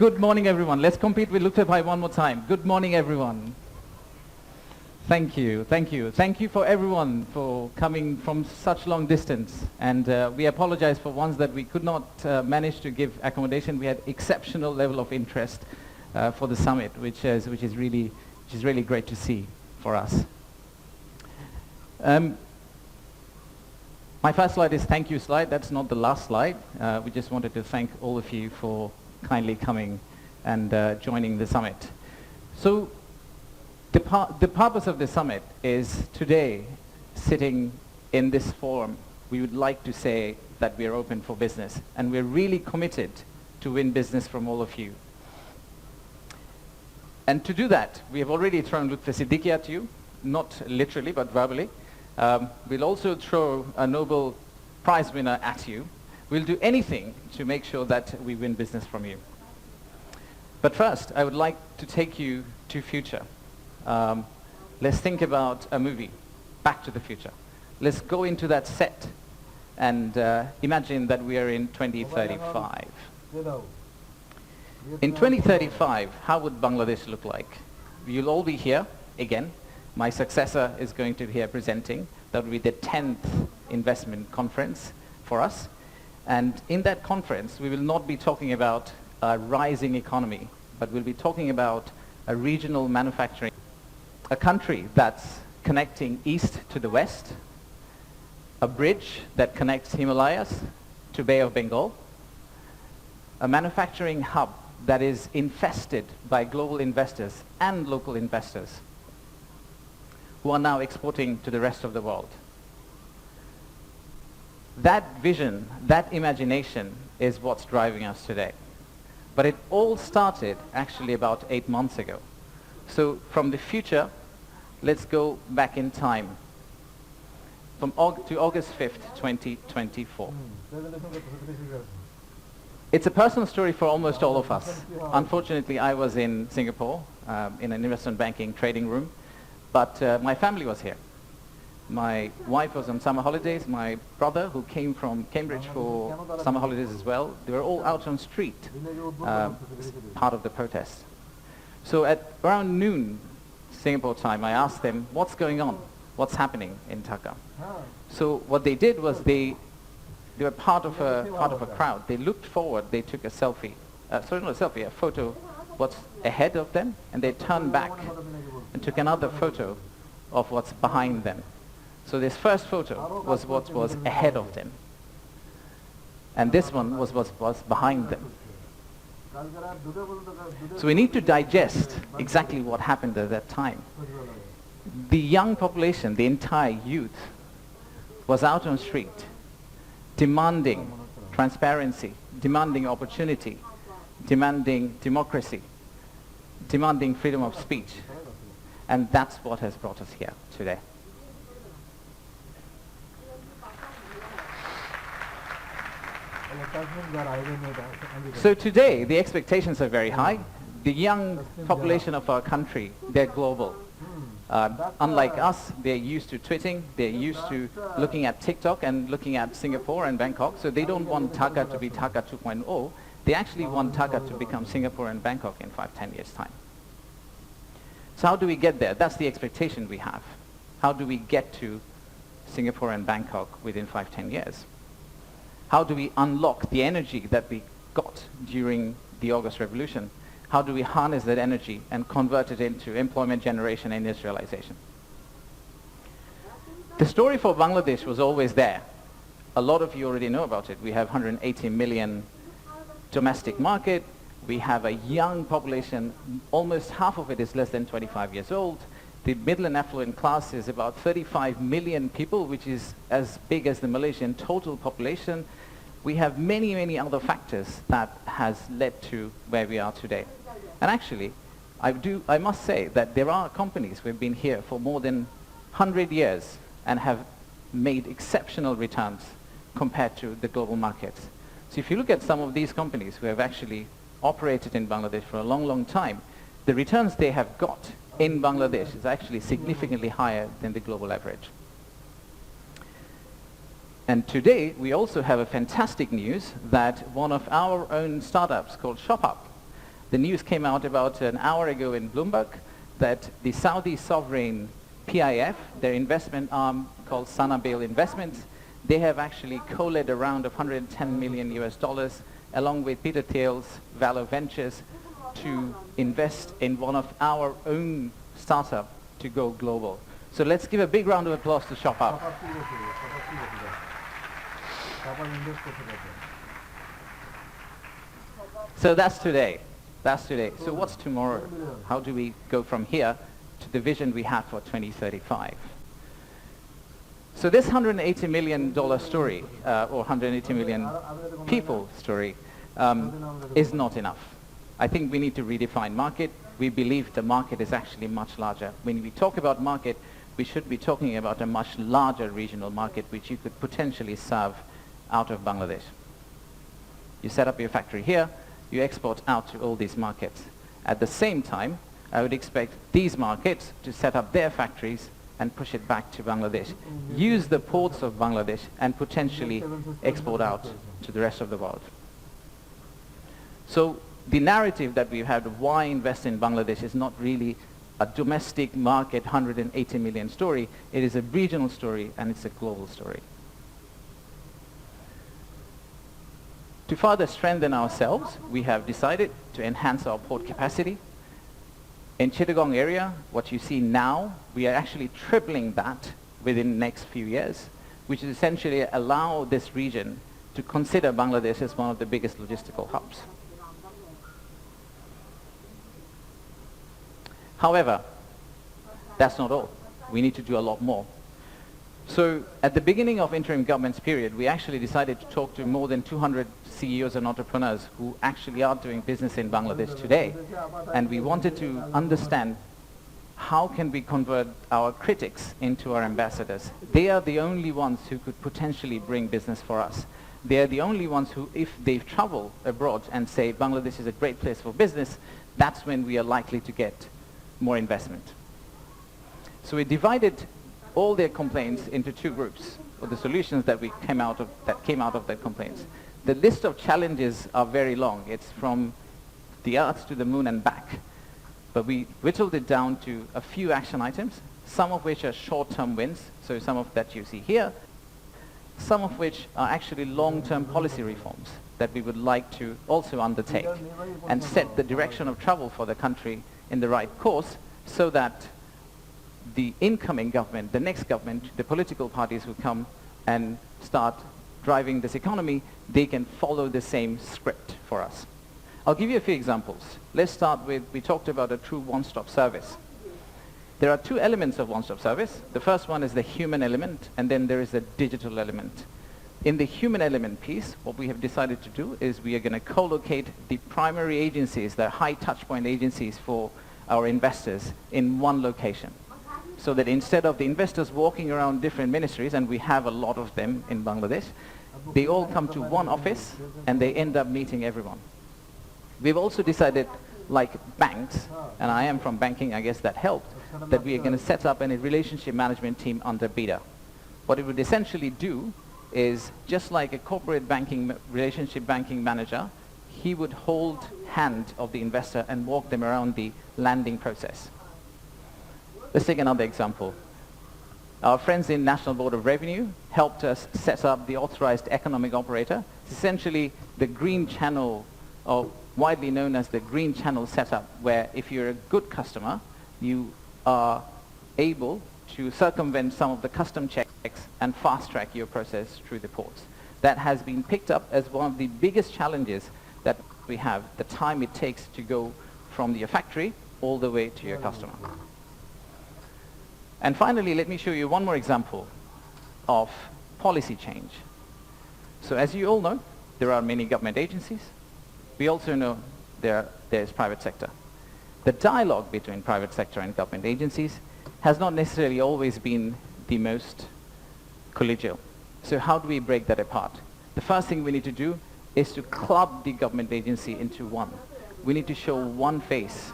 Good morning, everyone. Let's compete with Lufthansa Bhai one more time. Good morning, everyone. Thank you, thank you. Thank you for everyone for coming from such long distance. And we apologize for ones that we could not manage to give accommodation. We had exceptional level of interest for the summit, which is really great to see for us. My first slide is thank you slide. That's not the last slide. We just wanted to thank all of you for kindly coming and joining the summit. So the purpose of the summit is today, sitting in this forum, we would like to say that we are open for business and we're really committed to win business from all of you. And to do that, we have already thrown Lutfi Siddiqui at you, not literally but verbally. We'll also throw a Nobel Prize winner at you. We'll do anything to make sure that we win business from you. But first, I would like to take you to future. Let's think about a movie, Back to the Future. Let's go into that set and imagine that we are in 2035. In 2035, how would Bangladesh look like? You'll all be here again. My successor is going to be here presenting. That will be the 10th investment conference for us. And in that conference, we will not be talking about a rising economy, but we'll be talking about a regional manufacturing, a country that's connecting east to the west, a bridge that connects Himalayas to Bay of Bengal, a manufacturing hub that is infested by global investors and local investors who are now exporting to the rest of the world. That vision, that imagination is what's driving us today. But it all started actually about 8 months ago. So from the future, let's go back in time to August 5th, 2024. It's a personal story for almost all of us. Unfortunately, I was in Singapore in an investment banking trading room. But my family was here. My wife was on summer holidays. My brother, who came from Cambridge for summer holidays as well, they were all out on street, part of the protest. So at around noon, Singapore time, I asked them, what's going on? What's happening in Dhaka? So what they did was they were part of a crowd. They looked forward. They took a selfie. Sorry, not a selfie, a photo what's ahead of them, and they turned back and took another photo of what's behind them. So this first photo was what was ahead of them. And this one was what was behind them. So we need to digest exactly what happened at that time. The young population, the entire youth, was out on street demanding transparency, demanding opportunity, demanding democracy, demanding freedom of speech. And that's what has brought us here today. So today, the expectations are very high. The young population of our country, they're global. Unlike us, they're used to tweeting, they're used to looking at TikTok and looking at Singapore and Bangkok. So they don't want Dhaka to be Dhaka 2.0. They actually want Dhaka to become Singapore and Bangkok in 5-10 years' time. So how do we get there? That's the expectation we have. How do we get to Singapore and Bangkok within 5-10 years? How do we unlock the energy that we got during the August Revolution? How do we harness that energy and convert it into employment generation and industrialization? The story for Bangladesh was always there. A lot of you already know about it. We have 180 million domestic market. We have a young population. Almost half of it is less than 25 years old. The middle and affluent class is about 35 million people, which is as big as the Malaysian total population. We have many, many other factors that has led to where we are today. And actually, I must say that there are companies who have been here for more than 100 years and have made exceptional returns compared to the global markets. So if you look at some of these companies who have actually operated in Bangladesh for a long, long time, the returns they have got in Bangladesh is actually significantly higher than the global average. And today, we also have a fantastic news that one of our own startups called ShopUp The news came out about an hour ago in Bloomberg that the Saudi sovereign PIF, their investment arm called Sanabil Investments, they have actually co-led a round of $110 million US dollars along with Peter Thiel's Valor Ventures to invest in one of our own startup to go global. So let's give a big round of applause to ShopUp. So that's today. That's today. So what's tomorrow? How do we go from here to the vision we have for 2035? So this $180 million story, or 180 million people story, is not enough. I think we need to redefine market. We believe the market is actually much larger. When we talk about market, we should be talking about a much larger regional market which you could potentially serve out of Bangladesh. You set up your factory here, you export out to all these markets. At the same time, I would expect these markets to set up their factories and push it back to Bangladesh. Use the ports of Bangladesh and potentially export out to the rest of the world. So the narrative that we've had of why invest in Bangladesh is not really a domestic market 180 million story. It is a regional story and it's a global story. To further strengthen ourselves, we have decided to enhance our port capacity. In Chittagong area, what you see now, we are actually tripling that within the next few years, which is essentially allow this region to consider Bangladesh as one of the biggest logistical hubs. However, that's not all. We need to do a lot more. So at the beginning of interim government's period, we actually decided to talk to more than 200 CEOs and entrepreneurs who actually are doing business in Bangladesh today. And we wanted to understand how can we convert our critics into our ambassadors. They are the only ones who could potentially bring business for us. They are the only ones who, if they travel abroad and say Bangladesh is a great place for business, that's when we are likely to get more investment. So we divided all their complaints into two groups, or the solutions that came out of their complaints. The list of challenges are very long. It's from the earth to the moon and back. But we whittled it down to a few action items, some of which are short-term wins, so some of that you see here, some of which are actually long-term policy reforms that we would like to also undertake and set the direction of travel for the country in the right course so that the incoming government, the next government, the political parties who come and start driving this economy, they can follow the same script for us. I'll give you a few examples. Let's start with, we talked about a true one-stop service. There are two elements of one-stop service. The first one is the human element, and then there is the digital element. In the human element piece, what we have decided to do is we are going to co-locate the primary agencies, the high touchpoint agencies for our investors in one location. So that instead of the investors walking around different ministries, and we have a lot of them in Bangladesh, they all come to one office and they end up meeting everyone. We've also decided, like banks, and I am from banking, I guess that helped, that we are going to set up a relationship management team under BIDA. What it would essentially do is, just like a corporate banking, relationship banking manager, he would hold hand of the investor and walk them around the landing process. Let's take another example. Our friends in National Board of Revenue helped us set up the authorized economic operator. It's essentially the green channel, or widely known as the green channel setup, where if you're a good customer, you are able to circumvent some of the custom checks and fast-track your process through the ports. That has been picked up as one of the biggest challenges that we have, the time it takes to go from your factory all the way to your customer. And finally, let me show you one more example of policy change. So as you all know, there are many government agencies. We also know there's private sector. The dialogue between private sector and government agencies has not necessarily always been the most collegial. So how do we break that apart? The first thing we need to do is to club the government agency into one. We need to show one face.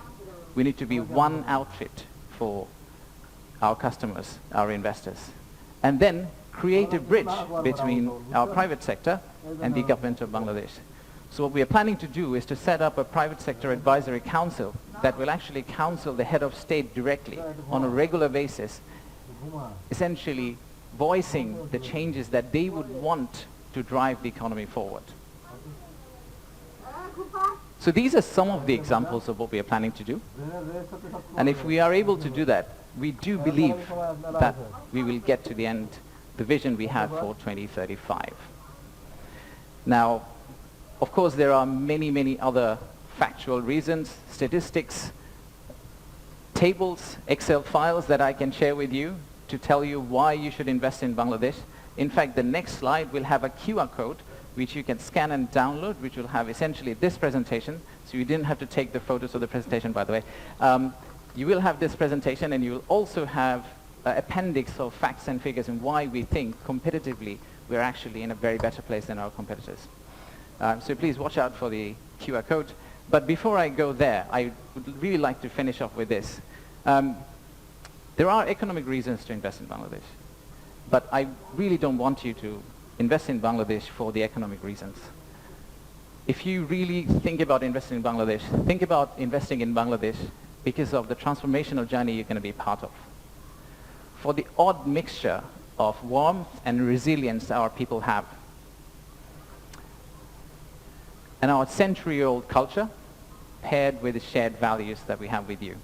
We need to be one outfit for our customers, our investors. And then create a bridge between our private sector and the government of Bangladesh. So what we are planning to do is to set up a private sector advisory council that will actually counsel the head of state directly on a regular basis, essentially voicing the changes that they would want to drive the economy forward. So these are some of the examples of what we are planning to do. And if we are able to do that, we do believe that we will get to the end, the vision we have for 2035. Now, of course, there are many, many other factual reasons, statistics, tables, Excel files that I can share with you to tell you why you should invest in Bangladesh. In fact, the next slide will have a QR code which you can scan and download, which will have essentially this presentation. So you didn't have to take the photos of the presentation, by the way. You will have this presentation, and you will also have an appendix of facts and figures and why we think competitively we're actually in a very better place than our competitors. So please watch out for the QR code. But before I go there, I would really like to finish off with this. There are economic reasons to invest in Bangladesh, but I really don't want you to invest in Bangladesh for the economic reasons. If you really think about investing in Bangladesh, think about investing in Bangladesh because of the transformational journey you're going to be part of. For the odd mixture of warmth and resilience our people have, and our century-old culture paired with the shared values that we have with you.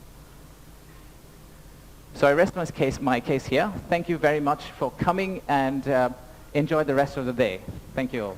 So I rest my case here. Thank you very much for coming, and enjoy the rest of the day. Thank you all.